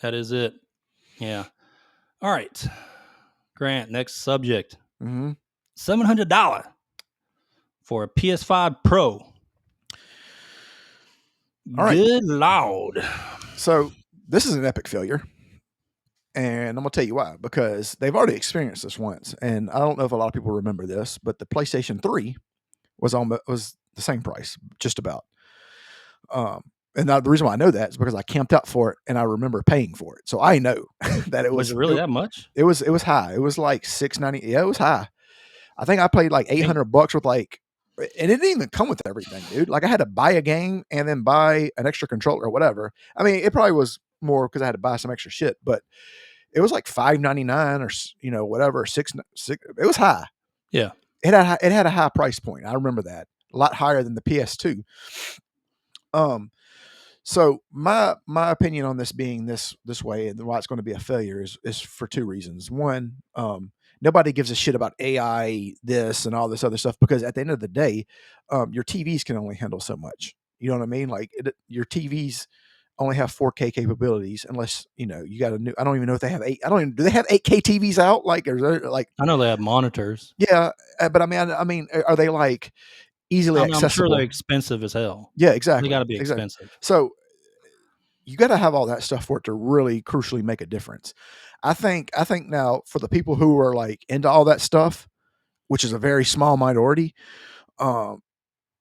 That is it. Yeah. All right. Grant, next subject. Mm-hmm. $700 for a PS5 Pro. All right. Good Lord. So this is an epic failure. And I'm gonna tell you why. Because they've already experienced this once. And I don't know if a lot of people remember this, but the PlayStation 3 was the same price, just about. And now the reason why I know that is because I camped out for it and I remember paying for it. So I know that it Was was it really that much? it was high. It was like $690. Yeah, it was high. I think I paid like I think $800 with like, and it didn't even come with everything, dude. Like I had to buy a game and then buy an extra controller or whatever. I mean, it probably was more because I had to buy some extra shit, but it was like $599 or whatever, six. It was high. Yeah. It had a high price point. I remember that, a lot higher than the PS2. So my opinion on this being this way and why it's going to be a failure is for two reasons. One, nobody gives a shit about AI, this and all this other stuff, because at the end of the day, your TVs can only handle so much. You know what I mean? Like your TVs only have 4K capabilities, unless you got a new. I don't even know if they have eight. I don't even. Do they have 8K TVs out? Like, is there, like, I know they have monitors. yeah, but I mean, are they like easily I'm sure they're accessible? expensive as hell. Yeah, They got exactly, to be exactly. expensive. So you got to have all that stuff for it to really crucially make a difference. I think now for the people who are like into all that stuff, which is a very small minority, um,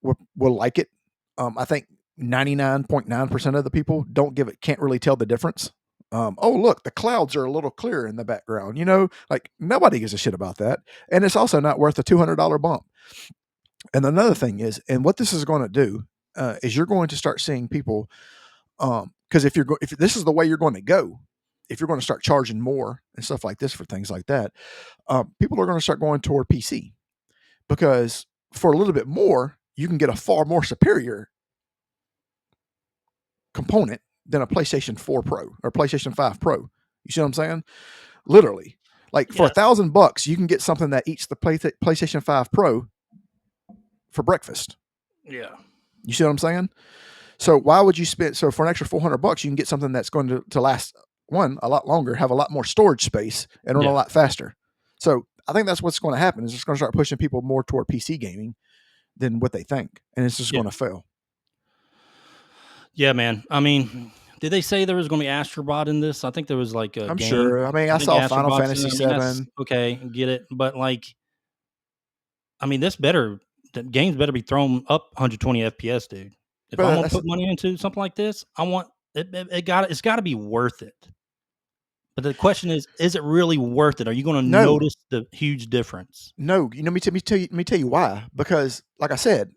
will like it. I think 99.9% of the people can't really tell the difference. Oh, look, the clouds are a little clearer in the background. Like nobody gives a shit about that, and it's also not worth a $200 bump. And another thing is, and what this is going to do is you're going to start seeing people, because if this is the way you're going to go, if you're going to start charging more and stuff like this for things like that, people are going to start going toward PC, because for a little bit more, you can get a far more superior component than a PlayStation 4 Pro or PlayStation 5 Pro. You see what I'm saying? Literally, like for Yeah. $1,000, you can get something that eats the PlayStation 5 Pro for breakfast. Yeah. You see what I'm saying? So why would you spend? So for an extra $400, you can get something that's going to last a lot longer, have a lot more storage space, and run a Yeah. lot faster. So I think that's what's going to happen. Is it's going to start pushing people more toward PC gaming than what they think, and it's just Yeah. going to fail. Yeah, man. I mean, did they say there was going to be Astrobot in this? I think there was like a I'm game. sure. I mean, I I think saw Final Astrobot's in Fantasy it. I mean, that's VII. okay. Get it. But like, I mean, the games better be thrown up 120 FPS, dude. If I'm But gonna that's put money into something like this, I want it's got to be worth it. But the question is it really worth it? Are you going to no, notice the huge difference? no. Let me tell you why. Because, like I said,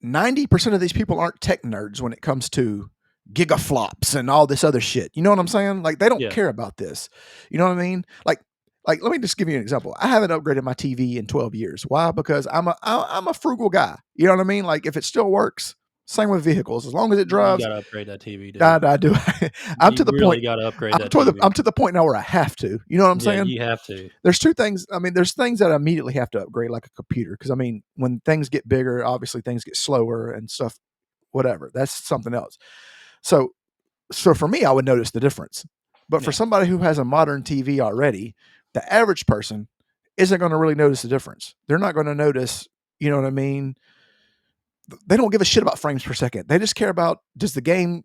90% of these people aren't tech nerds when it comes to gigaflops and all this other shit. You know what I'm saying? Like they don't Yeah. care about this. You know what I mean? Like let me just give you an example. I haven't upgraded my TV in 12 years. Why? Because I'm a frugal guy. You know what I mean? Like if it still works, same with vehicles. As long as it You drives, got to upgrade that TV, dude. I do. I'm to You the point. really got to upgrade that TV. I'm to the point now where I have to. You know what I'm Yeah, saying? you have to. There's two things. I mean, there's things that I immediately have to upgrade, like a computer, because I mean, when things get bigger, obviously things get slower and stuff. Whatever, that's something else. So, so for me, I would notice the difference. But for Yeah. somebody who has a modern TV already, the average person isn't going to really notice the difference. They're not going to notice. You know what I mean? They don't give a shit about frames per second. They just care about is the game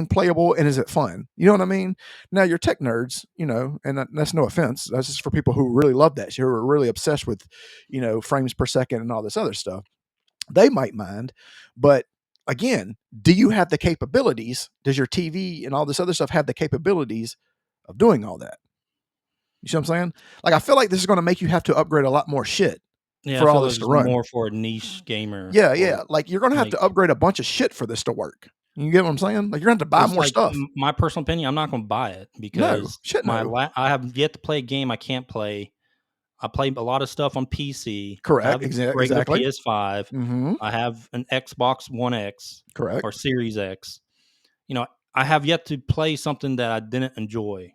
playable and is it fun? You know what I mean? Now your tech nerds, and that's no offense. That's just for people who really love that shit, who are really obsessed with, frames per second and all this other stuff. They might mind, but again, do you have the capabilities? Does your TV and all this other stuff have the capabilities of doing all that? You see what I'm saying? Like I feel like this is going to make you have to upgrade a lot more shit Yeah, I for all feel like this to it's run. more for a niche gamer Yeah, or yeah. Like you're gonna have like to upgrade a bunch of shit for this to work. You get what I'm saying? Like you're gonna have to buy it's more like stuff. my personal opinion, I'm not going to buy it No, because shit, no. I have yet to play a game I can't play. I play a lot of stuff on PC. I have Correct. a regular Exactly. PS5. Mm-hmm. I have an Xbox One X or Correct. Series X. You know, I have yet to play something that I didn't enjoy.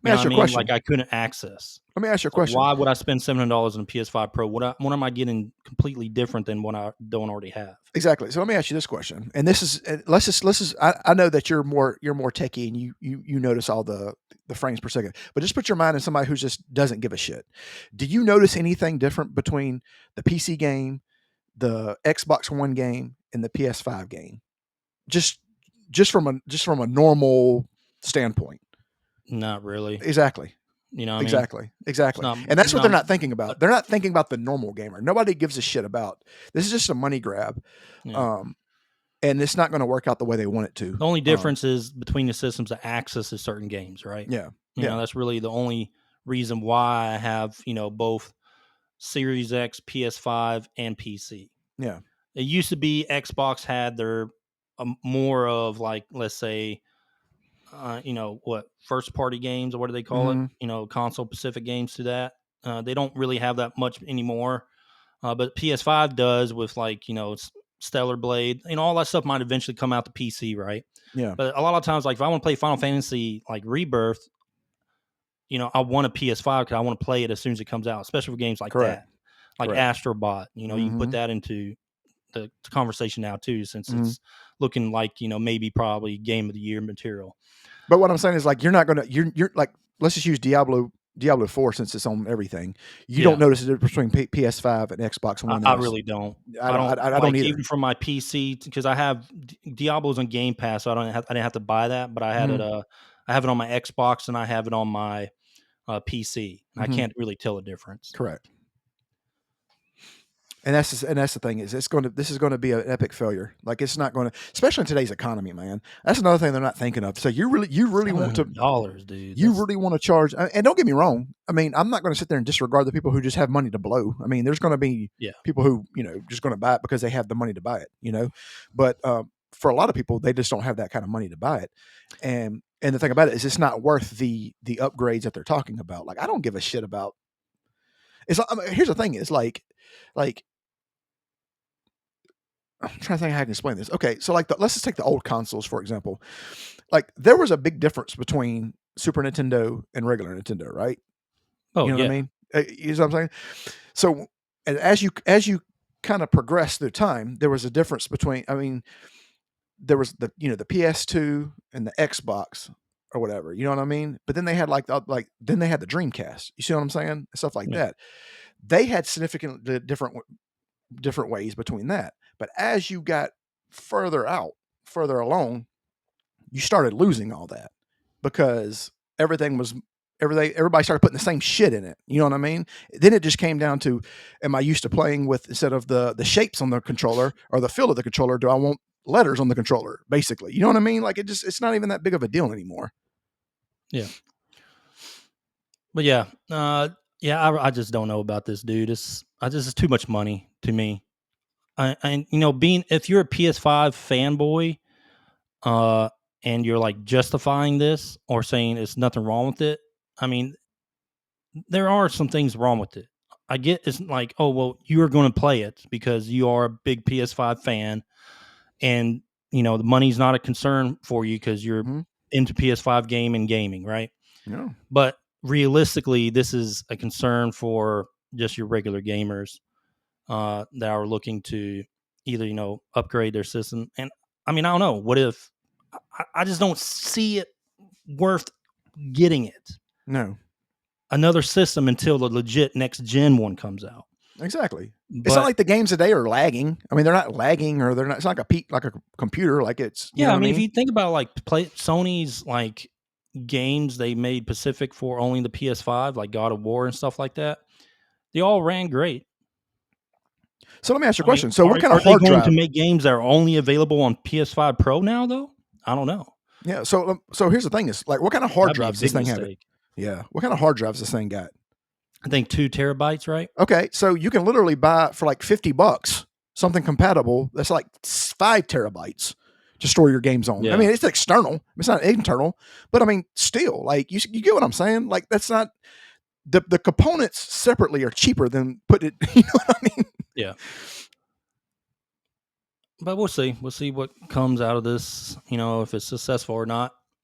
Let me You know ask what I you a mean? Like question. I couldn't access. Let me ask you a So question. why would I spend $700 on a PS5 Pro? What am I getting completely different than what I don't already have? Exactly. So let me ask you this question, and this is let's just. I know that you're more techie and you notice all the frames per second, but just put your mind in somebody who just doesn't give a shit. Do you notice anything different between the PC game, the Xbox One game, and the PS5 game? Just just from a normal standpoint. Not really. Exactly. You know what I mean? Exactly. It's Exactly. not And that's what they're not not thinking about. They're not thinking about the normal gamer. Nobody gives a shit about. This is just a money grab. yeah. Um, and it's not going to work out the way they want it to. The only difference is between the systems the access to certain games, right? Yeah. You know, Yeah. that's really the only reason why I have, both Series X, PS5, and PC. Yeah. It used to be Xbox had their more of like, let's say, what first party games or what do they call it? Hmm. Console specific games to that. They don't really have that much anymore. But PS5 does with like, Stellar Blade, all that stuff might eventually come out to PC, right? Yeah. But a lot of times, like if I want to play Final Fantasy like Rebirth, I want a PS5 because I want to play it as soon as it comes out, especially for games like Correct. that, like Correct. Astrobot. You can put Hmm. that into the conversation now too, since Hmm. it's looking like maybe probably game of the year material. But what I'm saying is like you're not gonna you're like let's just use Diablo 4 since it's on everything. You don't Yeah, notice the difference between PS5 and Xbox One I S. really don't. I I don't. don't I don't like either. even from my PC because I have Diablo's on Game Pass, so I didn't have to buy that, but I had it. Hmm. I have it on my Xbox and I have it on my PC. And I Hmm. can't really tell a difference. Correct. And that's the thing is this is going to be an epic failure. Like it's not going to, especially in today's economy, man. That's another thing they're not thinking of. So you really want to $700, dude. you That's really want to charge. And don't get me wrong. I mean, I'm not going to sit there and disregard the people who just have money to blow. I mean, there's going to be yeah, people who just going to buy it because they have the money to buy it. But for a lot of people, they just don't have that kind of money to buy it. And the thing about it is, it's not worth the upgrades that they're talking about. Like I don't give a shit about. I mean, here's the thing: is like I'm trying to think how I can explain this. Okay, so like let's just take the old consoles for example. Like there was a big difference between Super Nintendo and regular Nintendo, right? oh You know what I yeah, mean? You know what I'm saying? So and as you kind of progress through time, there was a difference between. I mean, there was the PS2 and the Xbox or whatever. You know what I mean? But then they had like then they had the Dreamcast. You see what I'm saying? Stuff like yeah, that. They had significantly different ways between that. But as you got further out, further along, you started losing all that because everything was everybody started putting the same shit in it. You know what I mean? Then it just came down to, am I used to playing with, instead of the shapes on the controller or the feel of the controller, do I want letters on the controller? Basically, you know what I mean? Like it's not even that big of a deal anymore. yeah. But yeah, yeah. I just don't know about this, dude. It's too much money to me. And being if you're a PS5 fanboy, uh, and you're like justifying this or saying it's nothing wrong with it. I mean, there are some things wrong with it. I get it's like, oh well, you are going to play it because you are a big PS5 fan, and the money's not a concern for you because you're Hmm. into PS5 gaming, right? Yeah. But realistically, this is a concern for just your regular gamers that are looking to either upgrade their system. And I mean, I don't know. What if I just don't see it worth getting it No. another system until the legit next gen one comes out. Exactly. It's not But like the games today are lagging. I mean, they're not lagging, or they're not. It's not like a computer. Like it's, you know yeah, what I I mean, if mean? you think about like play Sony's like games they made Pacific for only the PS5, like God of War and stuff like that, they all ran great. So let me ask you a I mean, question. So what kind of are they hard going to drive? make games that are only available on PS5 Pro now though? I don't know. Yeah. So here's the thing: is like, what kind of hard That'd be a drives this big thing have? mistake. Yeah. What kind of hard drives this thing got? I think 2 terabytes, right? Okay, so you can literally buy for like $50 something compatible that's like 5 terabytes to store your games on. I Yeah. mean, it's external, it's not internal, but I mean, still, like you get what I'm saying? Like that's not the components separately are cheaper than put it. You know what I mean? Yeah. But we'll see. We'll see what comes out of this, if it's successful or not.